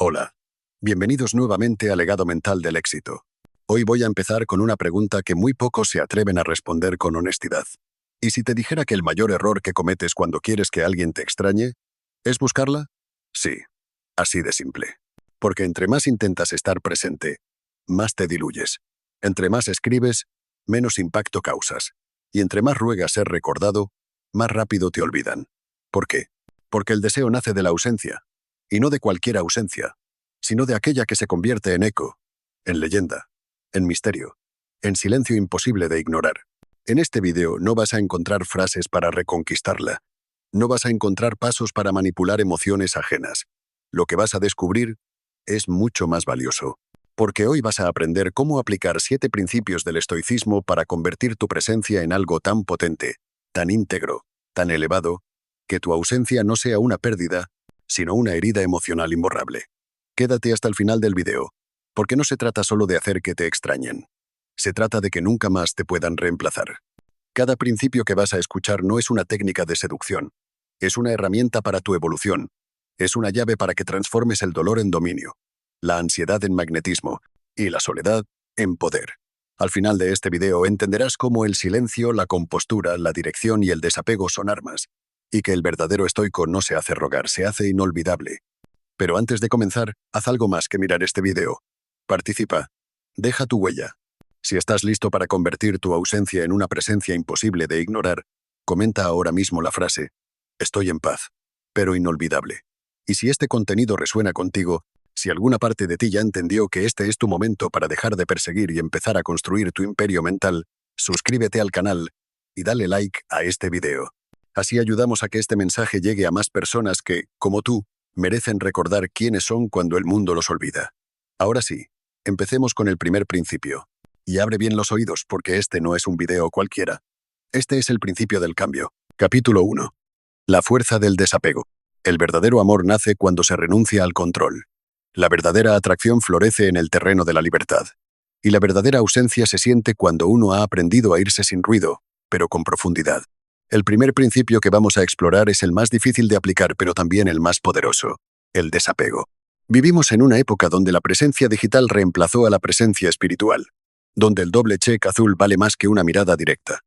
Hola. Bienvenidos nuevamente al Legado Mental del Éxito. Hoy voy a empezar con una pregunta que muy pocos se atreven a responder con honestidad. ¿Y si te dijera que el mayor error que cometes cuando quieres que alguien te extrañe es buscarla? Sí, así de simple. Porque entre más intentas estar presente, más te diluyes. Entre más escribes, menos impacto causas. Y entre más ruegas ser recordado, más rápido te olvidan. ¿Por qué? Porque el deseo nace de la ausencia. Y no de cualquier ausencia, sino de aquella que se convierte en eco, en leyenda, en misterio, en silencio imposible de ignorar. En este video no vas a encontrar frases para reconquistarla. No vas a encontrar pasos para manipular emociones ajenas. Lo que vas a descubrir es mucho más valioso. Porque hoy vas a aprender cómo aplicar 7 principios del estoicismo para convertir tu presencia en algo tan potente, tan íntegro, tan elevado, que tu ausencia no sea una pérdida, sino una herida emocional imborrable. Quédate hasta el final del video, porque no se trata solo de hacer que te extrañen. Se trata de que nunca más te puedan reemplazar. Cada principio que vas a escuchar no es una técnica de seducción. Es una herramienta para tu evolución. Es una llave para que transformes el dolor en dominio, la ansiedad en magnetismo y la soledad en poder. Al final de este video entenderás cómo el silencio, la compostura, la dirección y el desapego son armas, y que el verdadero estoico no se hace rogar, se hace inolvidable. Pero antes de comenzar, haz algo más que mirar este video. Participa. Deja tu huella. Si estás listo para convertir tu ausencia en una presencia imposible de ignorar, comenta ahora mismo la frase: estoy en paz, pero inolvidable. Y si este contenido resuena contigo, si alguna parte de ti ya entendió que este es tu momento para dejar de perseguir y empezar a construir tu imperio mental, suscríbete al canal y dale like a este video. Así ayudamos a que este mensaje llegue a más personas que, como tú, merecen recordar quiénes son cuando el mundo los olvida. Ahora sí, empecemos con el primer principio. Y abre bien los oídos porque este no es un video cualquiera. Este es el principio del cambio. Capítulo 1. La fuerza del desapego. El verdadero amor nace cuando se renuncia al control. La verdadera atracción florece en el terreno de la libertad. Y la verdadera ausencia se siente cuando uno ha aprendido a irse sin ruido, pero con profundidad. El primer principio que vamos a explorar es el más difícil de aplicar, pero también el más poderoso: el desapego. Vivimos en una época donde la presencia digital reemplazó a la presencia espiritual, donde el doble check azul vale más que una mirada directa,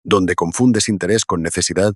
donde confundes interés con necesidad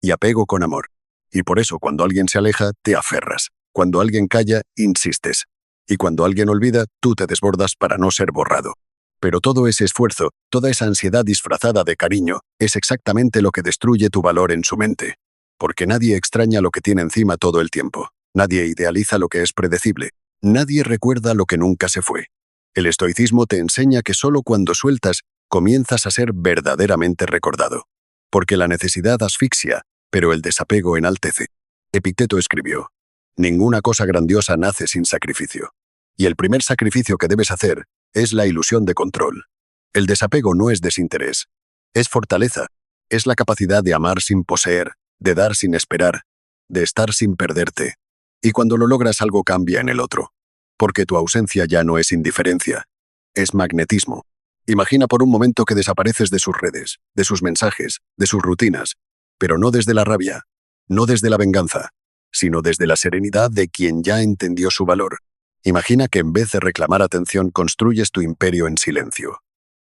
y apego con amor. Y por eso cuando alguien se aleja, te aferras. Cuando alguien calla, insistes. Y cuando alguien olvida, tú te desbordas para no ser borrado. Pero todo ese esfuerzo, toda esa ansiedad disfrazada de cariño, es exactamente lo que destruye tu valor en su mente. Porque nadie extraña lo que tiene encima todo el tiempo. Nadie idealiza lo que es predecible. Nadie recuerda lo que nunca se fue. El estoicismo te enseña que solo cuando sueltas, comienzas a ser verdaderamente recordado. Porque la necesidad asfixia, pero el desapego enaltece. Epicteto escribió: ninguna cosa grandiosa nace sin sacrificio. Y el primer sacrificio que debes hacer es la ilusión de control. El desapego no es desinterés, es fortaleza, es la capacidad de amar sin poseer, de dar sin esperar, de estar sin perderte. Y cuando lo logras, algo cambia en el otro. Porque tu ausencia ya no es indiferencia, es magnetismo. Imagina por un momento que desapareces de sus redes, de sus mensajes, de sus rutinas, pero no desde la rabia, no desde la venganza, sino desde la serenidad de quien ya entendió su valor. Imagina que en vez de reclamar atención, construyes tu imperio en silencio.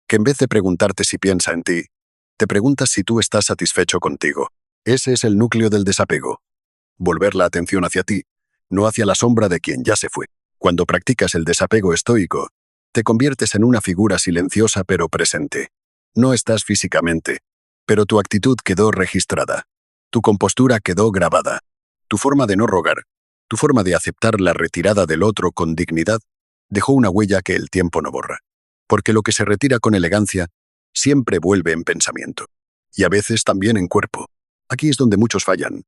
Que en vez de preguntarte si piensa en ti, te preguntas si tú estás satisfecho contigo. Ese es el núcleo del desapego. Volver la atención hacia ti, no hacia la sombra de quien ya se fue. Cuando practicas el desapego estoico, te conviertes en una figura silenciosa pero presente. No estás físicamente, pero tu actitud quedó registrada. Tu compostura quedó grabada. Tu forma de no rogar, tu forma de aceptar la retirada del otro con dignidad, dejó una huella que el tiempo no borra. Porque lo que se retira con elegancia siempre vuelve en pensamiento. Y a veces también en cuerpo. Aquí es donde muchos fallan.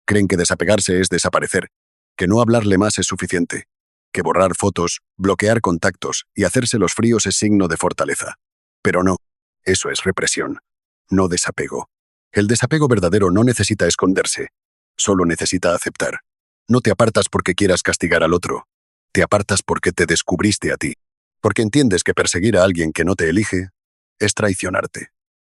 Creen que desapegarse es desaparecer, que no hablarle más es suficiente, que borrar fotos, bloquear contactos y hacerse los fríos es signo de fortaleza. Pero no, eso es represión, no desapego. El desapego verdadero no necesita esconderse, solo necesita aceptar. No te apartas porque quieras castigar al otro, te apartas porque te descubriste a ti, porque entiendes que perseguir a alguien que no te elige es traicionarte,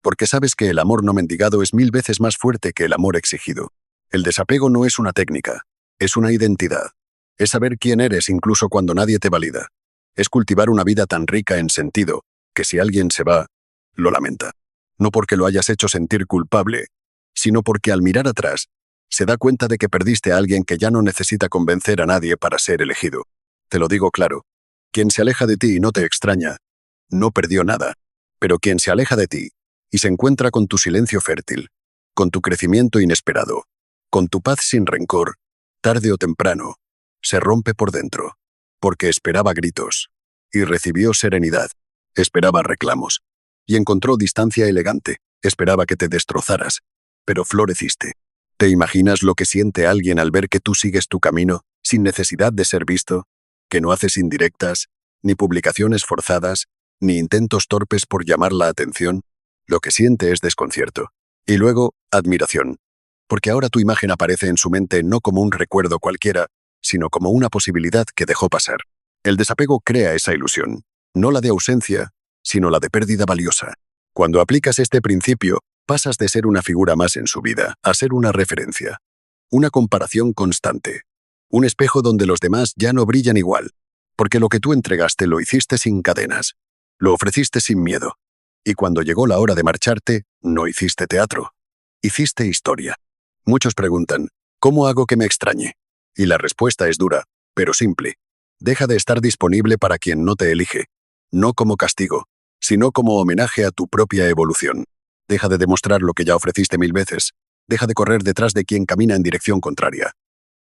porque sabes que el amor no mendigado es 1000 veces más fuerte que el amor exigido. El desapego no es una técnica, es una identidad. Es saber quién eres incluso cuando nadie te valida. Es cultivar una vida tan rica en sentido que si alguien se va, lo lamenta. No porque lo hayas hecho sentir culpable, sino porque al mirar atrás, se da cuenta de que perdiste a alguien que ya no necesita convencer a nadie para ser elegido. Te lo digo claro, quien se aleja de ti y no te extraña, no perdió nada. Pero quien se aleja de ti y se encuentra con tu silencio fértil, con tu crecimiento inesperado, con tu paz sin rencor, tarde o temprano, se rompe por dentro, porque esperaba gritos, y recibió serenidad, esperaba reclamos, y encontró distancia elegante, esperaba que te destrozaras, pero floreciste. ¿Te imaginas lo que siente alguien al ver que tú sigues tu camino, sin necesidad de ser visto? Que no haces indirectas, ni publicaciones forzadas, ni intentos torpes por llamar la atención. Lo que siente es desconcierto. Y luego, admiración. Porque ahora tu imagen aparece en su mente no como un recuerdo cualquiera, sino como una posibilidad que dejó pasar. El desapego crea esa ilusión, no la de ausencia, sino la de pérdida valiosa. Cuando aplicas este principio, pasas de ser una figura más en su vida a ser una referencia. Una comparación constante. Un espejo donde los demás ya no brillan igual, porque lo que tú entregaste lo hiciste sin cadenas, lo ofreciste sin miedo. Y cuando llegó la hora de marcharte, no hiciste teatro, hiciste historia. Muchos preguntan, ¿cómo hago que me extrañe? Y la respuesta es dura, pero simple. Deja de estar disponible para quien no te elige, no como castigo, sino como homenaje a tu propia evolución. Deja de demostrar lo que ya ofreciste 1000 veces. Deja de correr detrás de quien camina en dirección contraria.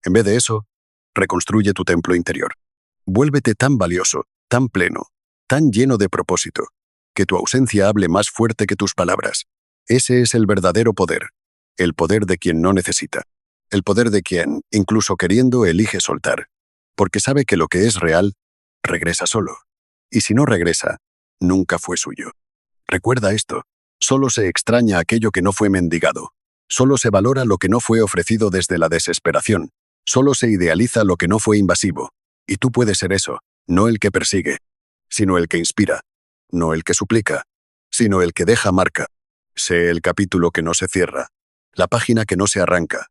En vez de eso, reconstruye tu templo interior. Vuélvete tan valioso, tan pleno, tan lleno de propósito, que tu ausencia hable más fuerte que tus palabras. Ese es el verdadero poder. El poder de quien no necesita. El poder de quien, incluso queriendo, elige soltar. Porque sabe que lo que es real, regresa solo. Y si no regresa, nunca fue suyo. Recuerda esto. Solo se extraña aquello que no fue mendigado. Solo se valora lo que no fue ofrecido desde la desesperación. Solo se idealiza lo que no fue invasivo. Y tú puedes ser eso, no el que persigue, sino el que inspira, no el que suplica, sino el que deja marca. Sé el capítulo que no se cierra, la página que no se arranca,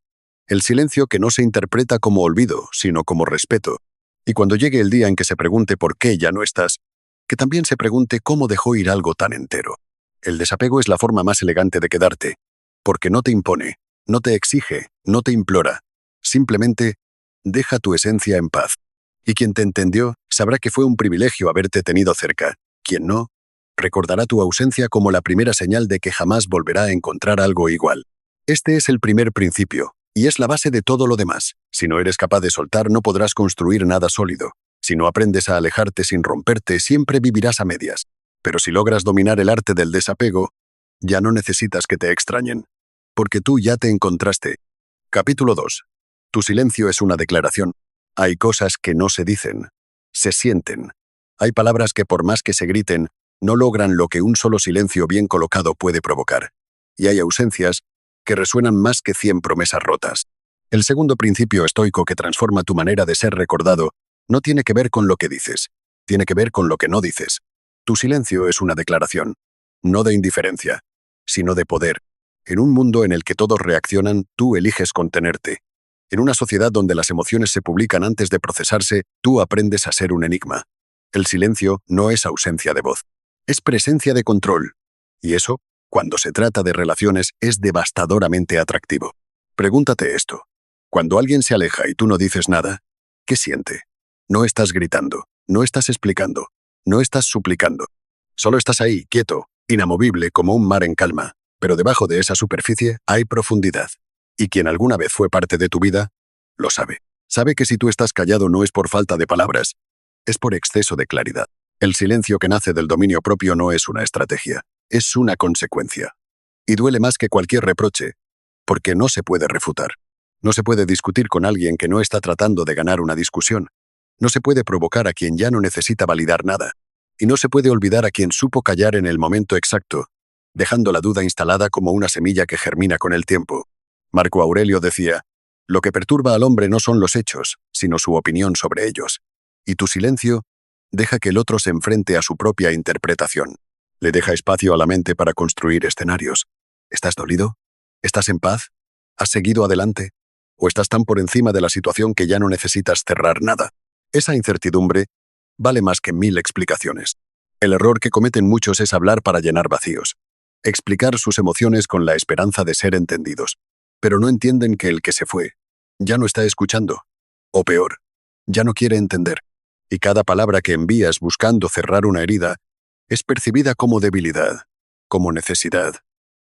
el silencio que no se interpreta como olvido, sino como respeto. Y cuando llegue el día en que se pregunte por qué ya no estás, que también se pregunte cómo dejó ir algo tan entero. El desapego es la forma más elegante de quedarte, porque no te impone, no te exige, no te implora. Simplemente, deja tu esencia en paz. Y quien te entendió, sabrá que fue un privilegio haberte tenido cerca. Quien no, recordará tu ausencia como la primera señal de que jamás volverá a encontrar algo igual. Este es el primer principio, y es la base de todo lo demás. Si no eres capaz de soltar, no podrás construir nada sólido. Si no aprendes a alejarte sin romperte, siempre vivirás a medias. Pero si logras dominar el arte del desapego, ya no necesitas que te extrañen. Porque tú ya te encontraste. Capítulo 2. Tu silencio es una declaración. Hay cosas que no se dicen, se sienten. Hay palabras que por más que se griten, no logran lo que un solo silencio bien colocado puede provocar. Y hay ausencias que resuenan más que 100 promesas rotas. El segundo principio estoico que transforma tu manera de ser recordado no tiene que ver con lo que dices, tiene que ver con lo que no dices. Tu silencio es una declaración, no de indiferencia, sino de poder. En un mundo en el que todos reaccionan, tú eliges contenerte. En una sociedad donde las emociones se publican antes de procesarse, tú aprendes a ser un enigma. El silencio no es ausencia de voz, es presencia de control. Y eso, cuando se trata de relaciones, es devastadoramente atractivo. Pregúntate esto. Cuando alguien se aleja y tú no dices nada, ¿qué siente? No estás gritando, no estás explicando, no estás suplicando. Solo estás ahí, quieto, inamovible como un mar en calma. Pero debajo de esa superficie hay profundidad. Y quien alguna vez fue parte de tu vida, lo sabe. Sabe que si tú estás callado no es por falta de palabras, es por exceso de claridad. El silencio que nace del dominio propio no es una estrategia, es una consecuencia. Y duele más que cualquier reproche, porque no se puede refutar. No se puede discutir con alguien que no está tratando de ganar una discusión. No se puede provocar a quien ya no necesita validar nada. Y no se puede olvidar a quien supo callar en el momento exacto, dejando la duda instalada como una semilla que germina con el tiempo. Marco Aurelio decía, lo que perturba al hombre no son los hechos, sino su opinión sobre ellos. Y tu silencio deja que el otro se enfrente a su propia interpretación. Le deja espacio a la mente para construir escenarios. ¿Estás dolido? ¿Estás en paz? ¿Has seguido adelante? ¿O estás tan por encima de la situación que ya no necesitas cerrar nada? Esa incertidumbre vale más que 1000 explicaciones. El error que cometen muchos es hablar para llenar vacíos, explicar sus emociones con la esperanza de ser entendidos, pero no entienden que el que se fue ya no está escuchando, o peor, ya no quiere entender, y cada palabra que envías buscando cerrar una herida es percibida como debilidad, como necesidad,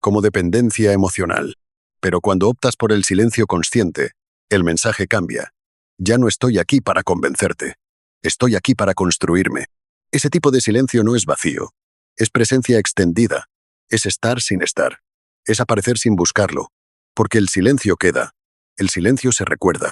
como dependencia emocional. Pero cuando optas por el silencio consciente, el mensaje cambia. Ya no estoy aquí para convencerte, estoy aquí para construirme. Ese tipo de silencio no es vacío, es presencia extendida, es estar sin estar, es aparecer sin buscarlo, porque el silencio queda, el silencio se recuerda.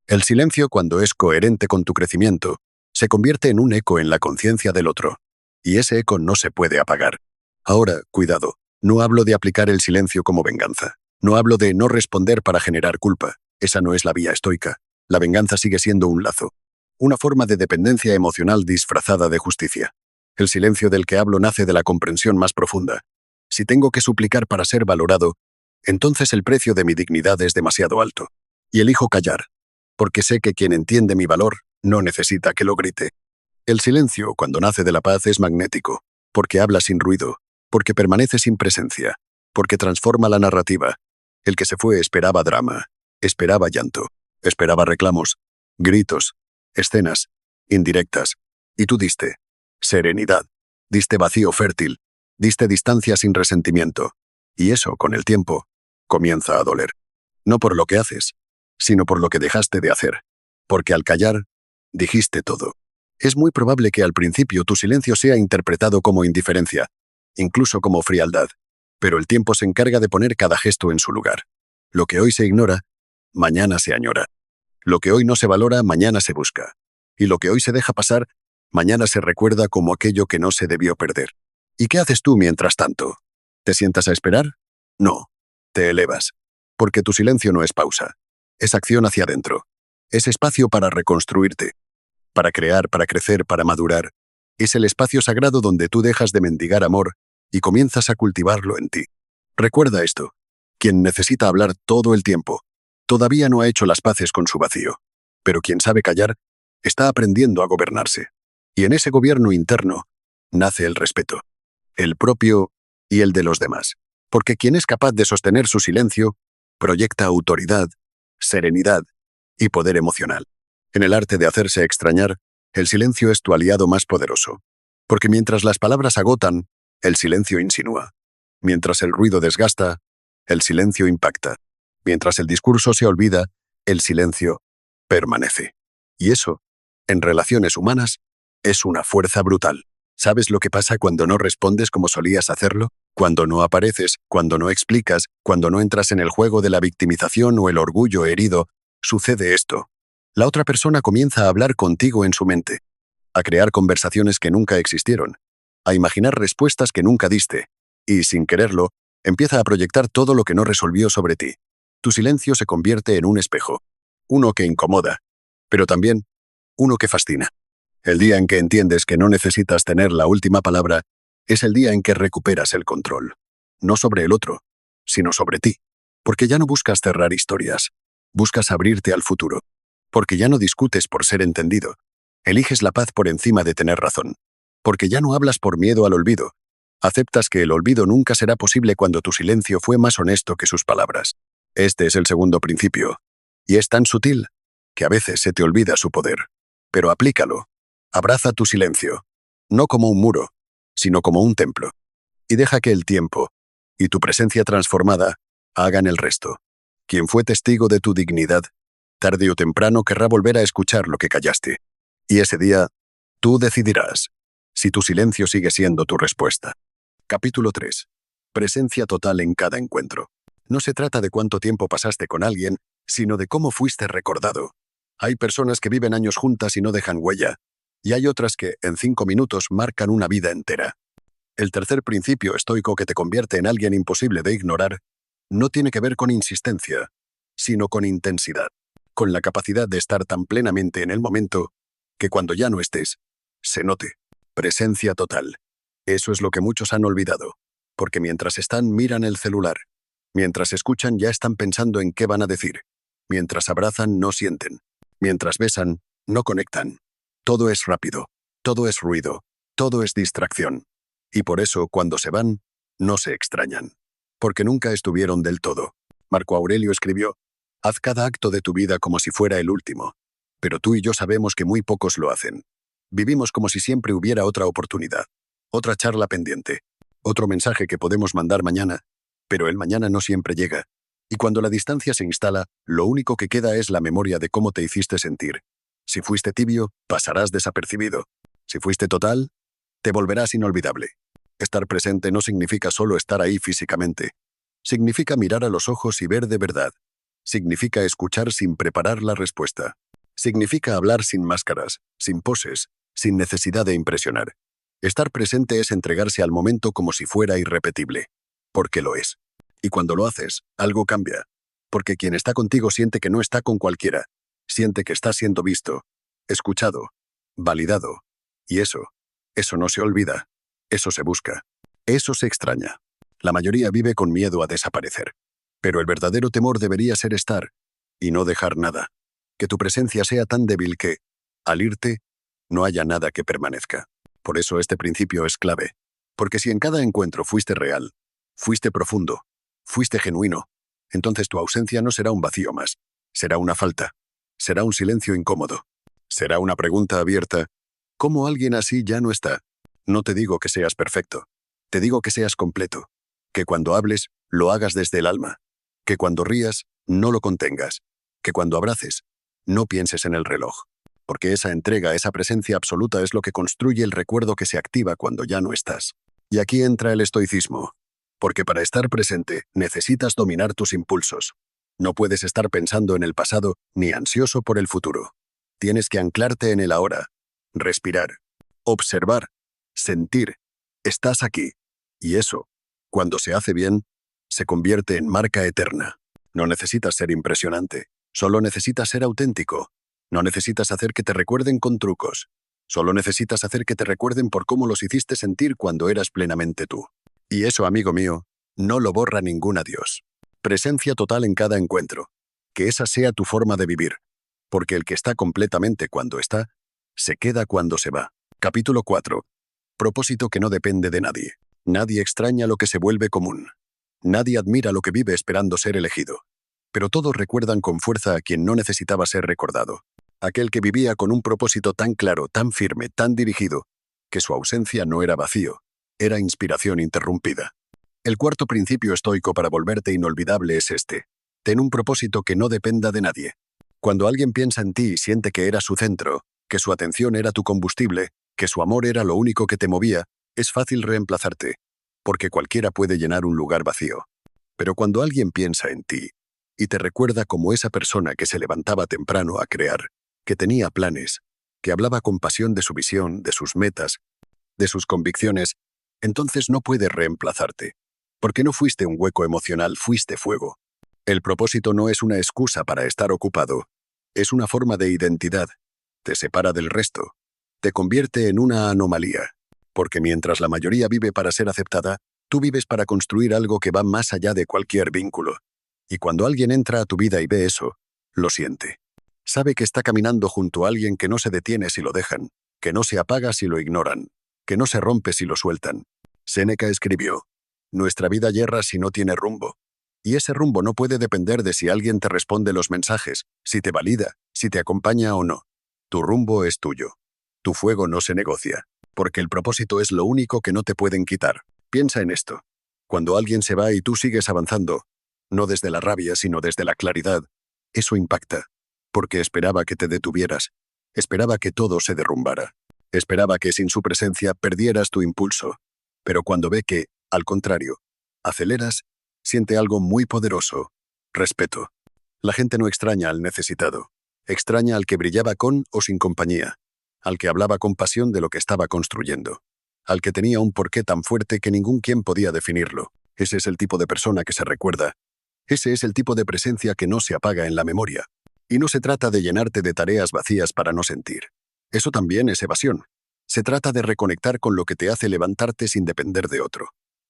El silencio, cuando es coherente con tu crecimiento, se convierte en un eco en la conciencia del otro, y ese eco no se puede apagar. Ahora, cuidado, no hablo de aplicar el silencio como venganza, no hablo de no responder para generar culpa, esa no es la vía estoica. La venganza sigue siendo un lazo, una forma de dependencia emocional disfrazada de justicia. El silencio del que hablo nace de la comprensión más profunda. Si tengo que suplicar para ser valorado, entonces el precio de mi dignidad es demasiado alto. Y elijo callar, porque sé que quien entiende mi valor no necesita que lo grite. El silencio, cuando nace de la paz, es magnético, porque habla sin ruido, porque permanece sin presencia, porque transforma la narrativa. El que se fue esperaba drama, esperaba llanto, esperaba reclamos, gritos, escenas, indirectas. Y tú diste serenidad, diste vacío fértil, diste distancia sin resentimiento. Y eso, con el tiempo, comienza a doler. No por lo que haces, sino por lo que dejaste de hacer. Porque al callar, dijiste todo. Es muy probable que al principio tu silencio sea interpretado como indiferencia, incluso como frialdad, pero el tiempo se encarga de poner cada gesto en su lugar. Lo que hoy se ignora, mañana se añora. Lo que hoy no se valora, mañana se busca. Y lo que hoy se deja pasar, mañana se recuerda como aquello que no se debió perder. ¿Y qué haces tú mientras tanto? ¿Te sientas a esperar? No, te elevas. Porque tu silencio no es pausa, es acción hacia adentro. Es espacio para reconstruirte, para crear, para crecer, para madurar. Es el espacio sagrado donde tú dejas de mendigar amor y comienzas a cultivarlo en ti. Recuerda esto. Quien necesita hablar todo el tiempo, todavía no ha hecho las paces con su vacío. Pero quien sabe callar, está aprendiendo a gobernarse. Y en ese gobierno interno nace el respeto, el propio y el de los demás. Porque quien es capaz de sostener su silencio, proyecta autoridad, serenidad y poder emocional. En el arte de hacerse extrañar, el silencio es tu aliado más poderoso. Porque mientras las palabras agotan, el silencio insinúa. Mientras el ruido desgasta, el silencio impacta. Mientras el discurso se olvida, el silencio permanece. Y eso, en relaciones humanas, es una fuerza brutal. ¿Sabes lo que pasa cuando no respondes como solías hacerlo? Cuando no apareces, cuando no explicas, cuando no entras en el juego de la victimización o el orgullo herido, sucede esto. La otra persona comienza a hablar contigo en su mente, a crear conversaciones que nunca existieron, a imaginar respuestas que nunca diste, y, sin quererlo, empieza a proyectar todo lo que no resolvió sobre ti. Tu silencio se convierte en un espejo, uno que incomoda, pero también uno que fascina. El día en que entiendes que no necesitas tener la última palabra es el día en que recuperas el control. No sobre el otro, sino sobre ti. Porque ya no buscas cerrar historias, buscas abrirte al futuro. Porque ya no discutes por ser entendido, eliges la paz por encima de tener razón. Porque ya no hablas por miedo al olvido, aceptas que el olvido nunca será posible cuando tu silencio fue más honesto que sus palabras. Este es el segundo principio, y es tan sutil que a veces se te olvida su poder. Pero aplícalo. Abraza tu silencio, no como un muro, sino como un templo, y deja que el tiempo y tu presencia transformada hagan el resto. Quien fue testigo de tu dignidad, tarde o temprano querrá volver a escuchar lo que callaste. Y ese día, tú decidirás si tu silencio sigue siendo tu respuesta. Capítulo 3. Presencia total en cada encuentro. No se trata de cuánto tiempo pasaste con alguien, sino de cómo fuiste recordado. Hay personas que viven años juntas y no dejan huella, y hay otras que, en 5 minutos, marcan una vida entera. El tercer principio estoico que te convierte en alguien imposible de ignorar no tiene que ver con insistencia, sino con intensidad, con la capacidad de estar tan plenamente en el momento que cuando ya no estés, se note. Presencia total. Eso es lo que muchos han olvidado, porque mientras están miran el celular, mientras escuchan ya están pensando en qué van a decir, Mientras abrazan, no sienten. Mientras besan, no conectan. Todo es rápido. Todo es ruido. Todo es distracción. Y por eso, cuando se van, no se extrañan. Porque nunca estuvieron del todo. Marco Aurelio escribió: haz cada acto de tu vida como si fuera el último. Pero tú y yo sabemos que muy pocos lo hacen. Vivimos como si siempre hubiera otra oportunidad, otra charla pendiente, otro mensaje que podemos mandar mañana, pero el mañana no siempre llega. Y cuando la distancia se instala, lo único que queda es la memoria de cómo te hiciste sentir. Si fuiste tibio, pasarás desapercibido. Si fuiste total, te volverás inolvidable. Estar presente no significa solo estar ahí físicamente. Significa mirar a los ojos y ver de verdad. Significa escuchar sin preparar la respuesta. Significa hablar sin máscaras, sin poses, sin necesidad de impresionar. Estar presente es entregarse al momento como si fuera irrepetible. Porque lo es. Y cuando lo haces, algo cambia. Porque quien está contigo siente que no está con cualquiera. Siente que está siendo visto, escuchado, validado. Y eso no se olvida. Eso se busca. Eso se extraña. La mayoría vive con miedo a desaparecer. Pero el verdadero temor debería ser estar y no dejar nada. Que tu presencia sea tan débil que, al irte, no haya nada que permanezca. Por eso este principio es clave. Porque si en cada encuentro fuiste real, fuiste profundo, fuiste genuino, entonces tu ausencia no será un vacío más. Será una falta. Será un silencio incómodo. Será una pregunta abierta. ¿Cómo alguien así ya no está? No te digo que seas perfecto. Te digo que seas completo. Que cuando hables, lo hagas desde el alma. Que cuando rías, no lo contengas. Que cuando abraces, no pienses en el reloj. Porque esa entrega, esa presencia absoluta es lo que construye el recuerdo que se activa cuando ya no estás. Y aquí entra el estoicismo. Porque para estar presente, necesitas dominar tus impulsos. No puedes estar pensando en el pasado ni ansioso por el futuro. Tienes que anclarte en el ahora, respirar, observar, sentir. Estás aquí. Y eso, cuando se hace bien, se convierte en marca eterna. No necesitas ser impresionante, solo necesitas ser auténtico. No necesitas hacer que te recuerden con trucos. Solo necesitas hacer que te recuerden por cómo los hiciste sentir cuando eras plenamente tú. Y eso, amigo mío, no lo borra ningún adiós. Presencia total en cada encuentro. Que esa sea tu forma de vivir. Porque el que está completamente cuando está, se queda cuando se va. Capítulo 4. Propósito que no depende de nadie. Nadie extraña lo que se vuelve común. Nadie admira lo que vive esperando ser elegido. Pero todos recuerdan con fuerza a quien no necesitaba ser recordado. Aquel que vivía con un propósito tan claro, tan firme, tan dirigido, que su ausencia no era vacío, era inspiración interrumpida. El cuarto principio estoico para volverte inolvidable es este. Ten un propósito que no dependa de nadie. Cuando alguien piensa en ti y siente que eras su centro, que su atención era tu combustible, que su amor era lo único que te movía, es fácil reemplazarte, porque cualquiera puede llenar un lugar vacío. Pero cuando alguien piensa en ti y te recuerda como esa persona que se levantaba temprano a crear, que tenía planes, que hablaba con pasión de su visión, de sus metas, de sus convicciones, entonces no puede reemplazarte. Porque no fuiste un hueco emocional, fuiste fuego. El propósito no es una excusa para estar ocupado, es una forma de identidad. Te separa del resto, te convierte en una anomalía. Porque mientras la mayoría vive para ser aceptada, tú vives para construir algo que va más allá de cualquier vínculo. Y cuando alguien entra a tu vida y ve eso, lo siente. Sabe que está caminando junto a alguien que no se detiene si lo dejan, que no se apaga si lo ignoran, que no se rompe si lo sueltan. Séneca escribió: nuestra vida yerra si no tiene rumbo. Y ese rumbo no puede depender de si alguien te responde los mensajes, si te valida, si te acompaña o no. Tu rumbo es tuyo. Tu fuego no se negocia, porque el propósito es lo único que no te pueden quitar. Piensa en esto. Cuando alguien se va y tú sigues avanzando, no desde la rabia, sino desde la claridad, eso impacta, porque esperaba que te detuvieras, esperaba que todo se derrumbara, esperaba que sin su presencia perdieras tu impulso. Pero cuando ve que, al contrario, aceleras, siente algo muy poderoso: respeto. La gente no extraña al necesitado, extraña al que brillaba con o sin compañía, al que hablaba con pasión de lo que estaba construyendo, al que tenía un porqué tan fuerte que ningún quien podía definirlo. Ese es el tipo de persona que se recuerda. Ese es el tipo de presencia que no se apaga en la memoria. Y no se trata de llenarte de tareas vacías para no sentir. Eso también es evasión. Se trata de reconectar con lo que te hace levantarte sin depender de otro.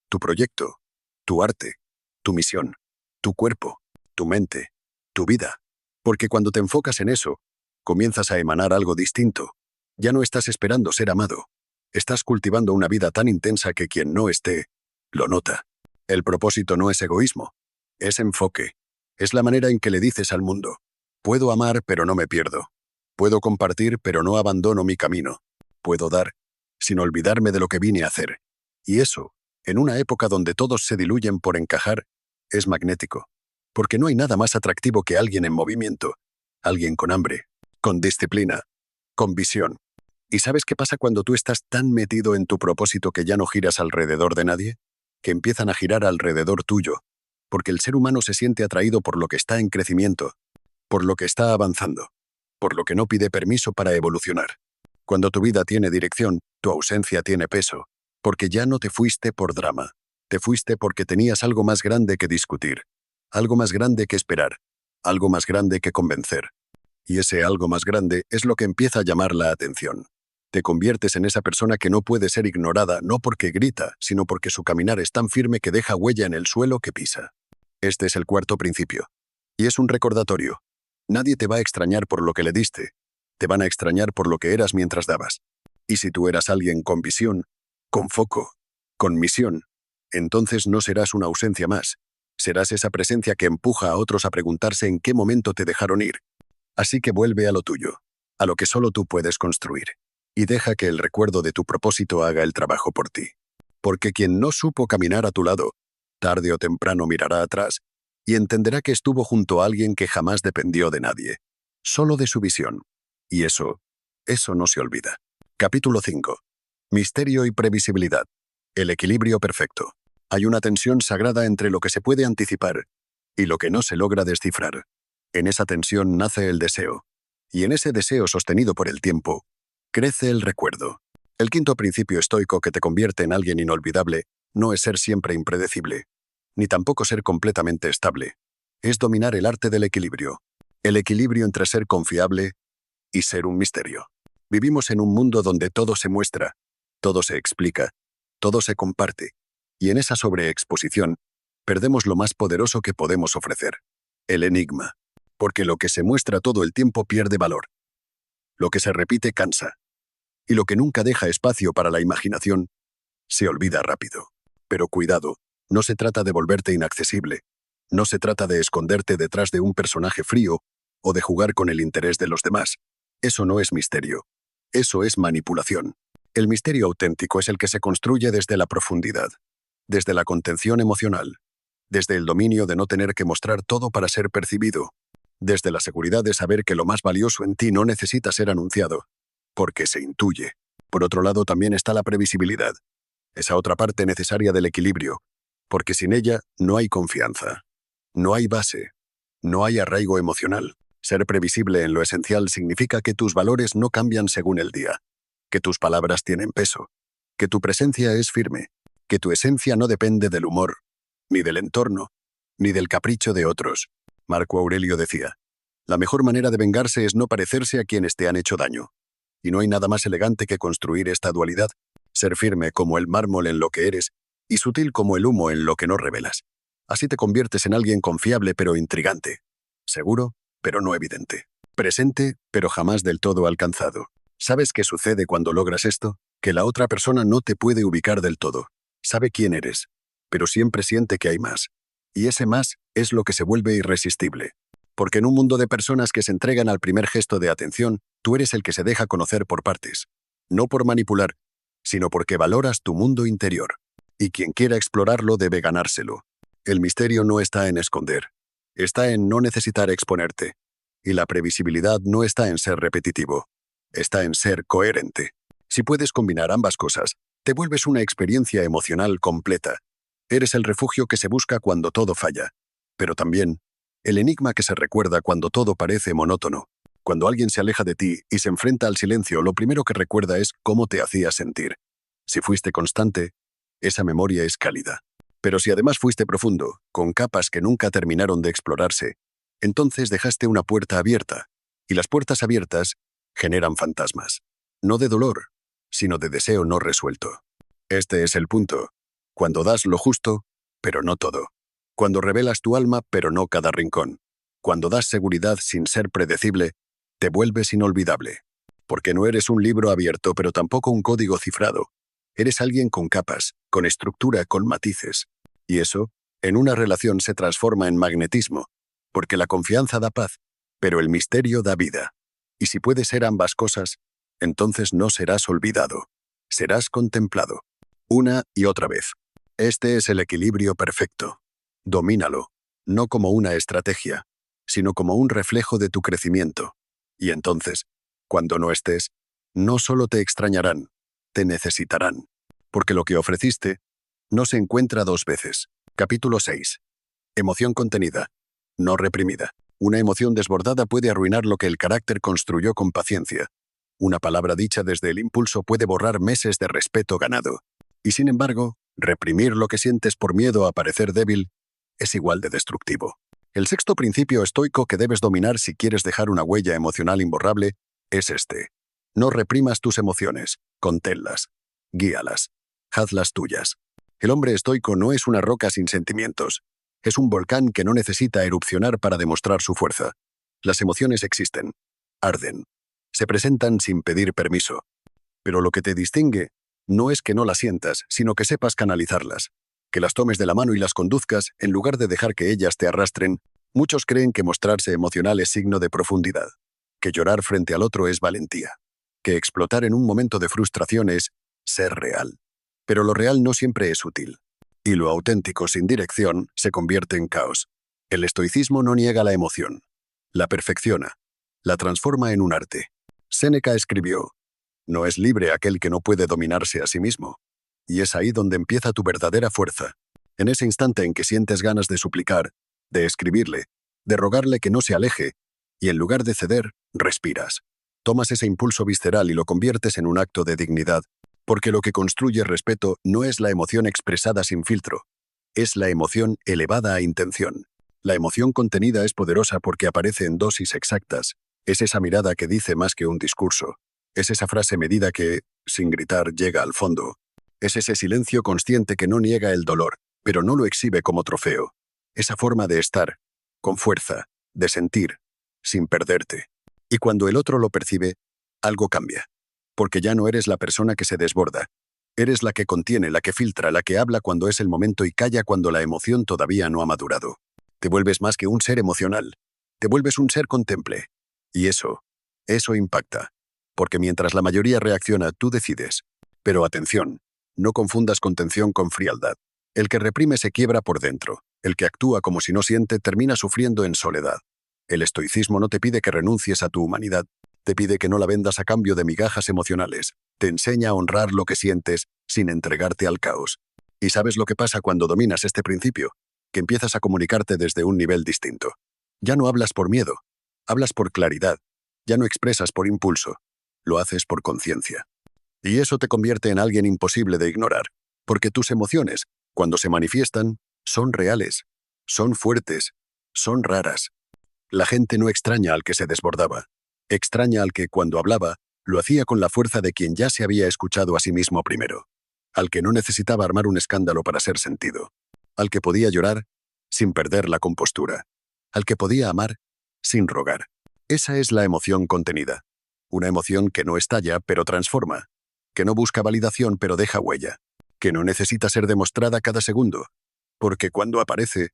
Tu proyecto, tu arte, tu misión, tu cuerpo, tu mente, tu vida. Porque cuando te enfocas en eso, comienzas a emanar algo distinto. Ya no estás esperando ser amado. Estás cultivando una vida tan intensa que quien no esté, lo nota. El propósito no es egoísmo, es enfoque. Es la manera en que le dices al mundo: puedo amar, pero no me pierdo. Puedo compartir, pero no abandono mi camino. Puedo dar, sin olvidarme de lo que vine a hacer. Y eso, en una época donde todos se diluyen por encajar, es magnético. Porque no hay nada más atractivo que alguien en movimiento, alguien con hambre, con disciplina, con visión. ¿Y sabes qué pasa cuando tú estás tan metido en tu propósito que ya no giras alrededor de nadie? Que empiezan a girar alrededor tuyo, porque el ser humano se siente atraído por lo que está en crecimiento, por lo que está avanzando, por lo que no pide permiso para evolucionar. Cuando tu vida tiene dirección, tu ausencia tiene peso, porque ya no te fuiste por drama, te fuiste porque tenías algo más grande que discutir, algo más grande que esperar, algo más grande que convencer. Y ese algo más grande es lo que empieza a llamar la atención. Te conviertes en esa persona que no puede ser ignorada no porque grita, sino porque su caminar es tan firme que deja huella en el suelo que pisa. Este es el cuarto principio. Y es un recordatorio. Nadie te va a extrañar por lo que le diste. Te van a extrañar por lo que eras mientras dabas. Y si tú eras alguien con visión, con foco, con misión, entonces no serás una ausencia más. Serás esa presencia que empuja a otros a preguntarse en qué momento te dejaron ir. Así que vuelve a lo tuyo, a lo que solo tú puedes construir. Y deja que el recuerdo de tu propósito haga el trabajo por ti. Porque quien no supo caminar a tu lado, tarde o temprano mirará atrás y entenderá que estuvo junto a alguien que jamás dependió de nadie, solo de su visión. Y eso no se olvida. Capítulo 5. Misterio y previsibilidad. El equilibrio perfecto. Hay una tensión sagrada entre lo que se puede anticipar y lo que no se logra descifrar. En esa tensión nace el deseo. Y en ese deseo sostenido por el tiempo, crece el recuerdo. El quinto principio estoico que te convierte en alguien inolvidable no es ser siempre impredecible, ni tampoco ser completamente estable. Es dominar el arte del equilibrio. El equilibrio entre ser confiable y ser un misterio. Vivimos en un mundo donde todo se muestra, todo se explica, todo se comparte, y en esa sobreexposición perdemos lo más poderoso que podemos ofrecer: el enigma. Porque lo que se muestra todo el tiempo pierde valor. Lo que se repite cansa. Y lo que nunca deja espacio para la imaginación se olvida rápido. Pero cuidado, no se trata de volverte inaccesible. No se trata de esconderte detrás de un personaje frío o de jugar con el interés de los demás. Eso no es misterio. Eso es manipulación. El misterio auténtico es el que se construye desde la profundidad, desde la contención emocional, desde el dominio de no tener que mostrar todo para ser percibido, desde la seguridad de saber que lo más valioso en ti no necesita ser anunciado, porque se intuye. Por otro lado, también está la previsibilidad, esa otra parte necesaria del equilibrio, porque sin ella no hay confianza, no hay base, no hay arraigo emocional. Ser previsible en lo esencial significa que tus valores no cambian según el día, que tus palabras tienen peso, que tu presencia es firme, que tu esencia no depende del humor, ni del entorno, ni del capricho de otros. Marco Aurelio decía: la mejor manera de vengarse es no parecerse a quienes te han hecho daño. Y no hay nada más elegante que construir esta dualidad, ser firme como el mármol en lo que eres y sutil como el humo en lo que no revelas. Así te conviertes en alguien confiable pero intrigante, seguro pero no evidente, presente pero jamás del todo alcanzado. ¿Sabes qué sucede cuando logras esto? Que la otra persona no te puede ubicar del todo. Sabe quién eres, pero siempre siente que hay más. Y ese más es lo que se vuelve irresistible. Porque en un mundo de personas que se entregan al primer gesto de atención, tú eres el que se deja conocer por partes. No por manipular, sino porque valoras tu mundo interior. Y quien quiera explorarlo debe ganárselo. El misterio no está en esconder. Está en no necesitar exponerte. Y la previsibilidad no está en ser repetitivo. Está en ser coherente. Si puedes combinar ambas cosas, te vuelves una experiencia emocional completa. Eres el refugio que se busca cuando todo falla. Pero también el enigma que se recuerda cuando todo parece monótono. Cuando alguien se aleja de ti y se enfrenta al silencio, lo primero que recuerda es cómo te hacía sentir. Si fuiste constante, esa memoria es cálida. Pero si además fuiste profundo, con capas que nunca terminaron de explorarse, entonces dejaste una puerta abierta. Y las puertas abiertas generan fantasmas. No de dolor, sino de deseo no resuelto. Este es el punto. Cuando das lo justo, pero no todo. Cuando revelas tu alma, pero no cada rincón. Cuando das seguridad sin ser predecible, te vuelves inolvidable. Porque no eres un libro abierto, pero tampoco un código cifrado. Eres alguien con capas, con estructura, con matices. Y eso, en una relación se transforma en magnetismo, porque la confianza da paz, pero el misterio da vida. Y si puedes ser ambas cosas, entonces no serás olvidado. Serás contemplado. Una y otra vez. Este es el equilibrio perfecto. Domínalo, no como una estrategia, sino como un reflejo de tu crecimiento. Y entonces, cuando no estés, no solo te extrañarán, te necesitarán. Porque lo que ofreciste no se encuentra dos veces. Capítulo 6. Emoción contenida, no reprimida. Una emoción desbordada puede arruinar lo que el carácter construyó con paciencia. Una palabra dicha desde el impulso puede borrar meses de respeto ganado. Y sin embargo, reprimir lo que sientes por miedo a parecer débil es igual de destructivo. El sexto principio estoico que debes dominar si quieres dejar una huella emocional imborrable es este. No reprimas tus emociones, conténlas, guíalas, hazlas tuyas. El hombre estoico no es una roca sin sentimientos. Es un volcán que no necesita erupcionar para demostrar su fuerza. Las emociones existen, arden, se presentan sin pedir permiso. Pero lo que te distingue no es que no las sientas, sino que sepas canalizarlas, que las tomes de la mano y las conduzcas en lugar de dejar que ellas te arrastren. Muchos creen que mostrarse emocional es signo de profundidad, que llorar frente al otro es valentía, que explotar en un momento de frustración es ser real. Pero lo real no siempre es útil. Y lo auténtico sin dirección se convierte en caos. El estoicismo no niega la emoción, la perfecciona, la transforma en un arte. Séneca escribió, no es libre aquel que no puede dominarse a sí mismo. Y es ahí donde empieza tu verdadera fuerza. En ese instante en que sientes ganas de suplicar, de escribirle, de rogarle que no se aleje, y en lugar de ceder, respiras. Tomas ese impulso visceral y lo conviertes en un acto de dignidad, porque lo que construye respeto no es la emoción expresada sin filtro, es la emoción elevada a intención. La emoción contenida es poderosa porque aparece en dosis exactas. Es esa mirada que dice más que un discurso. Es esa frase medida que, sin gritar, llega al fondo. Es ese silencio consciente que no niega el dolor, pero no lo exhibe como trofeo. Esa forma de estar, con fuerza, de sentir, sin perderte. Y cuando el otro lo percibe, algo cambia. Porque ya no eres la persona que se desborda. Eres la que contiene, la que filtra, la que habla cuando es el momento y calla cuando la emoción todavía no ha madurado. Te vuelves más que un ser emocional. Te vuelves un ser contemple. Y eso impacta. Porque mientras la mayoría reacciona, tú decides. Pero atención, no confundas contención con frialdad. El que reprime se quiebra por dentro. El que actúa como si no siente termina sufriendo en soledad. El estoicismo no te pide que renuncies a tu humanidad. Te pide que no la vendas a cambio de migajas emocionales. Te enseña a honrar lo que sientes sin entregarte al caos. ¿Y sabes lo que pasa cuando dominas este principio? Que empiezas a comunicarte desde un nivel distinto. Ya no hablas por miedo. Hablas por claridad. Ya no expresas por impulso. Lo haces por conciencia. Y eso te convierte en alguien imposible de ignorar. Porque tus emociones, cuando se manifiestan, son reales, son fuertes, son raras. La gente no extraña al que se desbordaba. Extraña al que, cuando hablaba, lo hacía con la fuerza de quien ya se había escuchado a sí mismo primero. Al que no necesitaba armar un escándalo para ser sentido. Al que podía llorar sin perder la compostura. Al que podía amar sin rogar. Esa es la emoción contenida. Una emoción que no estalla, pero transforma. Que no busca validación, pero deja huella. Que no necesita ser demostrada cada segundo. Porque cuando aparece,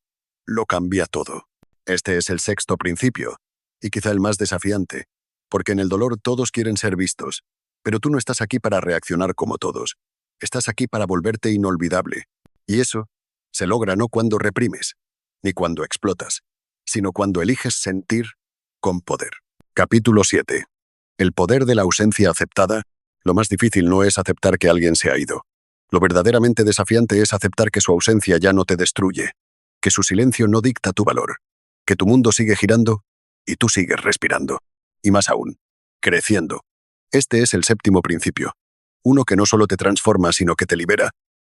lo cambia todo. Este es el sexto principio, y quizá el más desafiante, porque en el dolor todos quieren ser vistos, pero tú no estás aquí para reaccionar como todos. Estás aquí para volverte inolvidable. Y eso se logra no cuando reprimes, ni cuando explotas, sino cuando eliges sentir con poder. Capítulo 7. El poder de la ausencia aceptada. Lo más difícil no es aceptar que alguien se ha ido. Lo verdaderamente desafiante es aceptar que su ausencia ya no te destruye, que su silencio no dicta tu valor, que tu mundo sigue girando y tú sigues respirando. Y más aún, creciendo. Este es el séptimo principio. Uno que no solo te transforma, sino que te libera,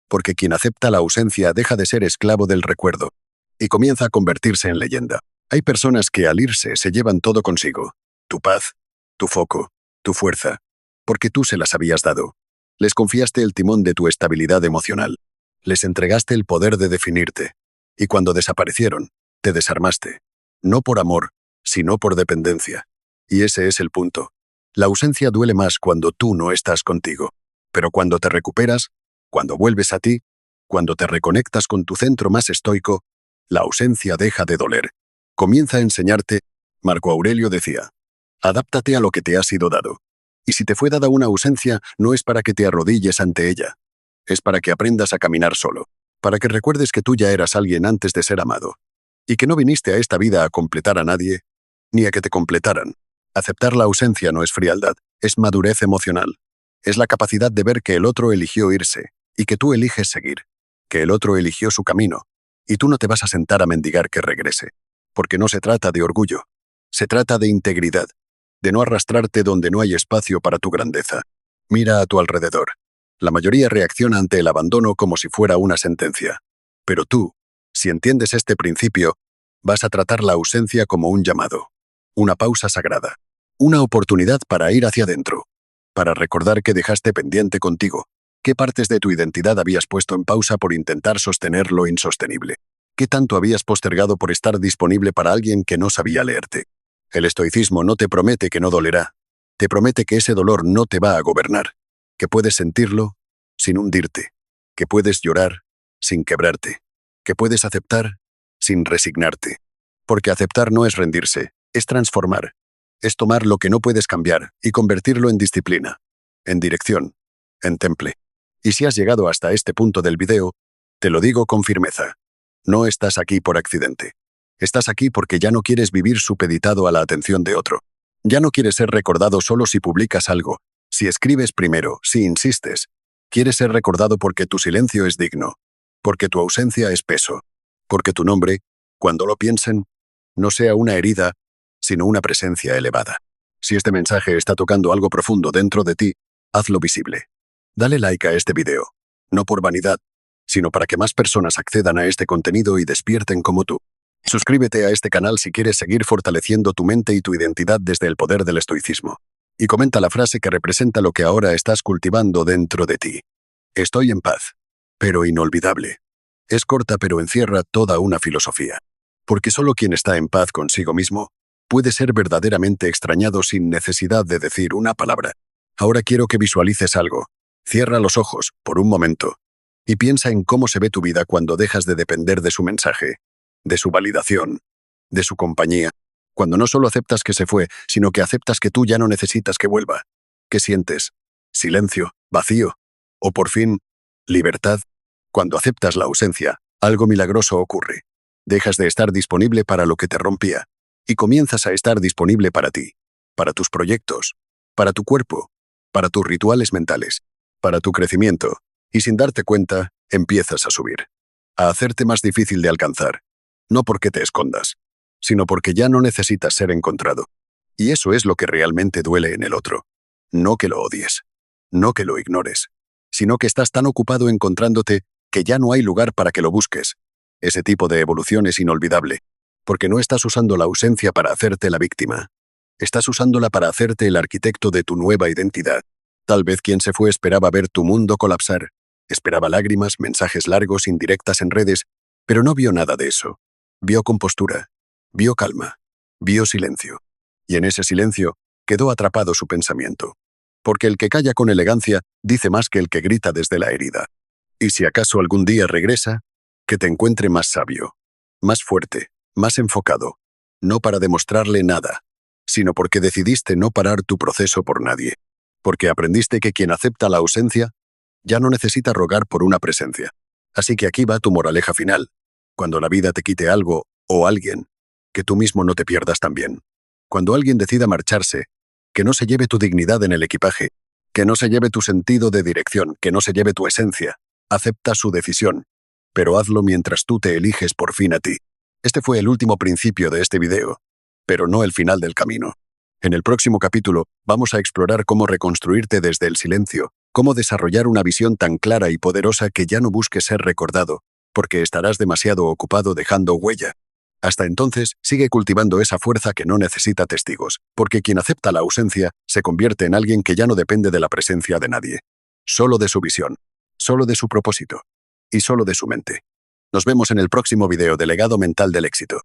porque quien acepta la ausencia deja de ser esclavo del recuerdo y comienza a convertirse en leyenda. Hay personas que al irse se llevan todo consigo, tu paz, tu foco, tu fuerza, porque tú se las habías dado. Les confiaste el timón de tu estabilidad emocional. Les entregaste el poder de definirte. Y cuando desaparecieron, te desarmaste. No por amor, sino por dependencia. Y ese es el punto. La ausencia duele más cuando tú no estás contigo. Pero cuando te recuperas, cuando vuelves a ti, cuando te reconectas con tu centro más estoico, la ausencia deja de doler. Comienza a enseñarte, Marco Aurelio decía, adáptate a lo que te ha sido dado. Y si te fue dada una ausencia, no es para que te arrodilles ante ella. Es para que aprendas a caminar solo. Para que recuerdes que tú ya eras alguien antes de ser amado. Y que no viniste a esta vida a completar a nadie, ni a que te completaran. Aceptar la ausencia no es frialdad, es madurez emocional. Es la capacidad de ver que el otro eligió irse, y que tú eliges seguir. Que el otro eligió su camino, y tú no te vas a sentar a mendigar que regrese. Porque no se trata de orgullo. Se trata de integridad. De no arrastrarte donde no hay espacio para tu grandeza. Mira a tu alrededor. La mayoría reacciona ante el abandono como si fuera una sentencia. Pero tú, si entiendes este principio, vas a tratar la ausencia como un llamado. Una pausa sagrada. Una oportunidad para ir hacia adentro. Para recordar que dejaste pendiente contigo. ¿Qué partes de tu identidad habías puesto en pausa por intentar sostener lo insostenible? ¿Qué tanto habías postergado por estar disponible para alguien que no sabía leerte? El estoicismo no te promete que no dolerá. Te promete que ese dolor no te va a gobernar. Que puedes sentirlo sin hundirte. Que puedes llorar sin quebrarte. Que puedes aceptar sin resignarte. Porque aceptar no es rendirse, es transformar. Es tomar lo que no puedes cambiar y convertirlo en disciplina, en dirección, en temple. Y si has llegado hasta este punto del video, te lo digo con firmeza. No estás aquí por accidente. Estás aquí porque ya no quieres vivir supeditado a la atención de otro. Ya no quieres ser recordado solo si publicas algo, si escribes primero, si insistes. Quieres ser recordado porque tu silencio es digno, porque tu ausencia es peso, porque tu nombre, cuando lo piensen, no sea una herida, sino una presencia elevada. Si este mensaje está tocando algo profundo dentro de ti, hazlo visible. Dale like a este video, no por vanidad, sino para que más personas accedan a este contenido y despierten como tú. Suscríbete a este canal si quieres seguir fortaleciendo tu mente y tu identidad desde el poder del estoicismo. Y comenta la frase que representa lo que ahora estás cultivando dentro de ti. Estoy en paz, pero inolvidable. Es corta pero encierra toda una filosofía. Porque solo quien está en paz consigo mismo puede ser verdaderamente extrañado sin necesidad de decir una palabra. Ahora quiero que visualices algo. Cierra los ojos, por un momento, y piensa en cómo se ve tu vida cuando dejas de depender de su mensaje, de su validación, de su compañía. Cuando no solo aceptas que se fue, sino que aceptas que tú ya no necesitas que vuelva. ¿Qué sientes? ¿Silencio? ¿Vacío? ¿O por fin, libertad? Cuando aceptas la ausencia, algo milagroso ocurre. Dejas de estar disponible para lo que te rompía, y comienzas a estar disponible para ti, para tus proyectos, para tu cuerpo, para tus rituales mentales, para tu crecimiento, y sin darte cuenta, empiezas a subir, a hacerte más difícil de alcanzar, no porque te escondas, sino porque ya no necesitas ser encontrado. Y eso es lo que realmente duele en el otro. No que lo odies, no que lo ignores, sino que estás tan ocupado encontrándote que ya no hay lugar para que lo busques. Ese tipo de evolución es inolvidable, porque no estás usando la ausencia para hacerte la víctima. Estás usándola para hacerte el arquitecto de tu nueva identidad. Tal vez quien se fue esperaba ver tu mundo colapsar. Esperaba lágrimas, mensajes largos, indirectas en redes, pero no vio nada de eso. Vio compostura, vio calma, vio silencio. Y en ese silencio quedó atrapado su pensamiento. Porque el que calla con elegancia dice más que el que grita desde la herida. Y si acaso algún día regresa, que te encuentre más sabio, más fuerte, más enfocado, no para demostrarle nada, sino porque decidiste no parar tu proceso por nadie. Porque aprendiste que quien acepta la ausencia ya no necesita rogar por una presencia. Así que aquí va tu moraleja final. Cuando la vida te quite algo o alguien, que tú mismo no te pierdas también. Cuando alguien decida marcharse, que no se lleve tu dignidad en el equipaje, que no se lleve tu sentido de dirección, que no se lleve tu esencia. Acepta su decisión, pero hazlo mientras tú te eliges por fin a ti. Este fue el último principio de este video, pero no el final del camino. En el próximo capítulo, vamos a explorar cómo reconstruirte desde el silencio, cómo desarrollar una visión tan clara y poderosa que ya no busques ser recordado, porque estarás demasiado ocupado dejando huella. Hasta entonces, sigue cultivando esa fuerza que no necesita testigos, porque quien acepta la ausencia se convierte en alguien que ya no depende de la presencia de nadie. Solo de su visión, solo de su propósito, y solo de su mente. Nos vemos en el próximo video de Legado Mental del Éxito.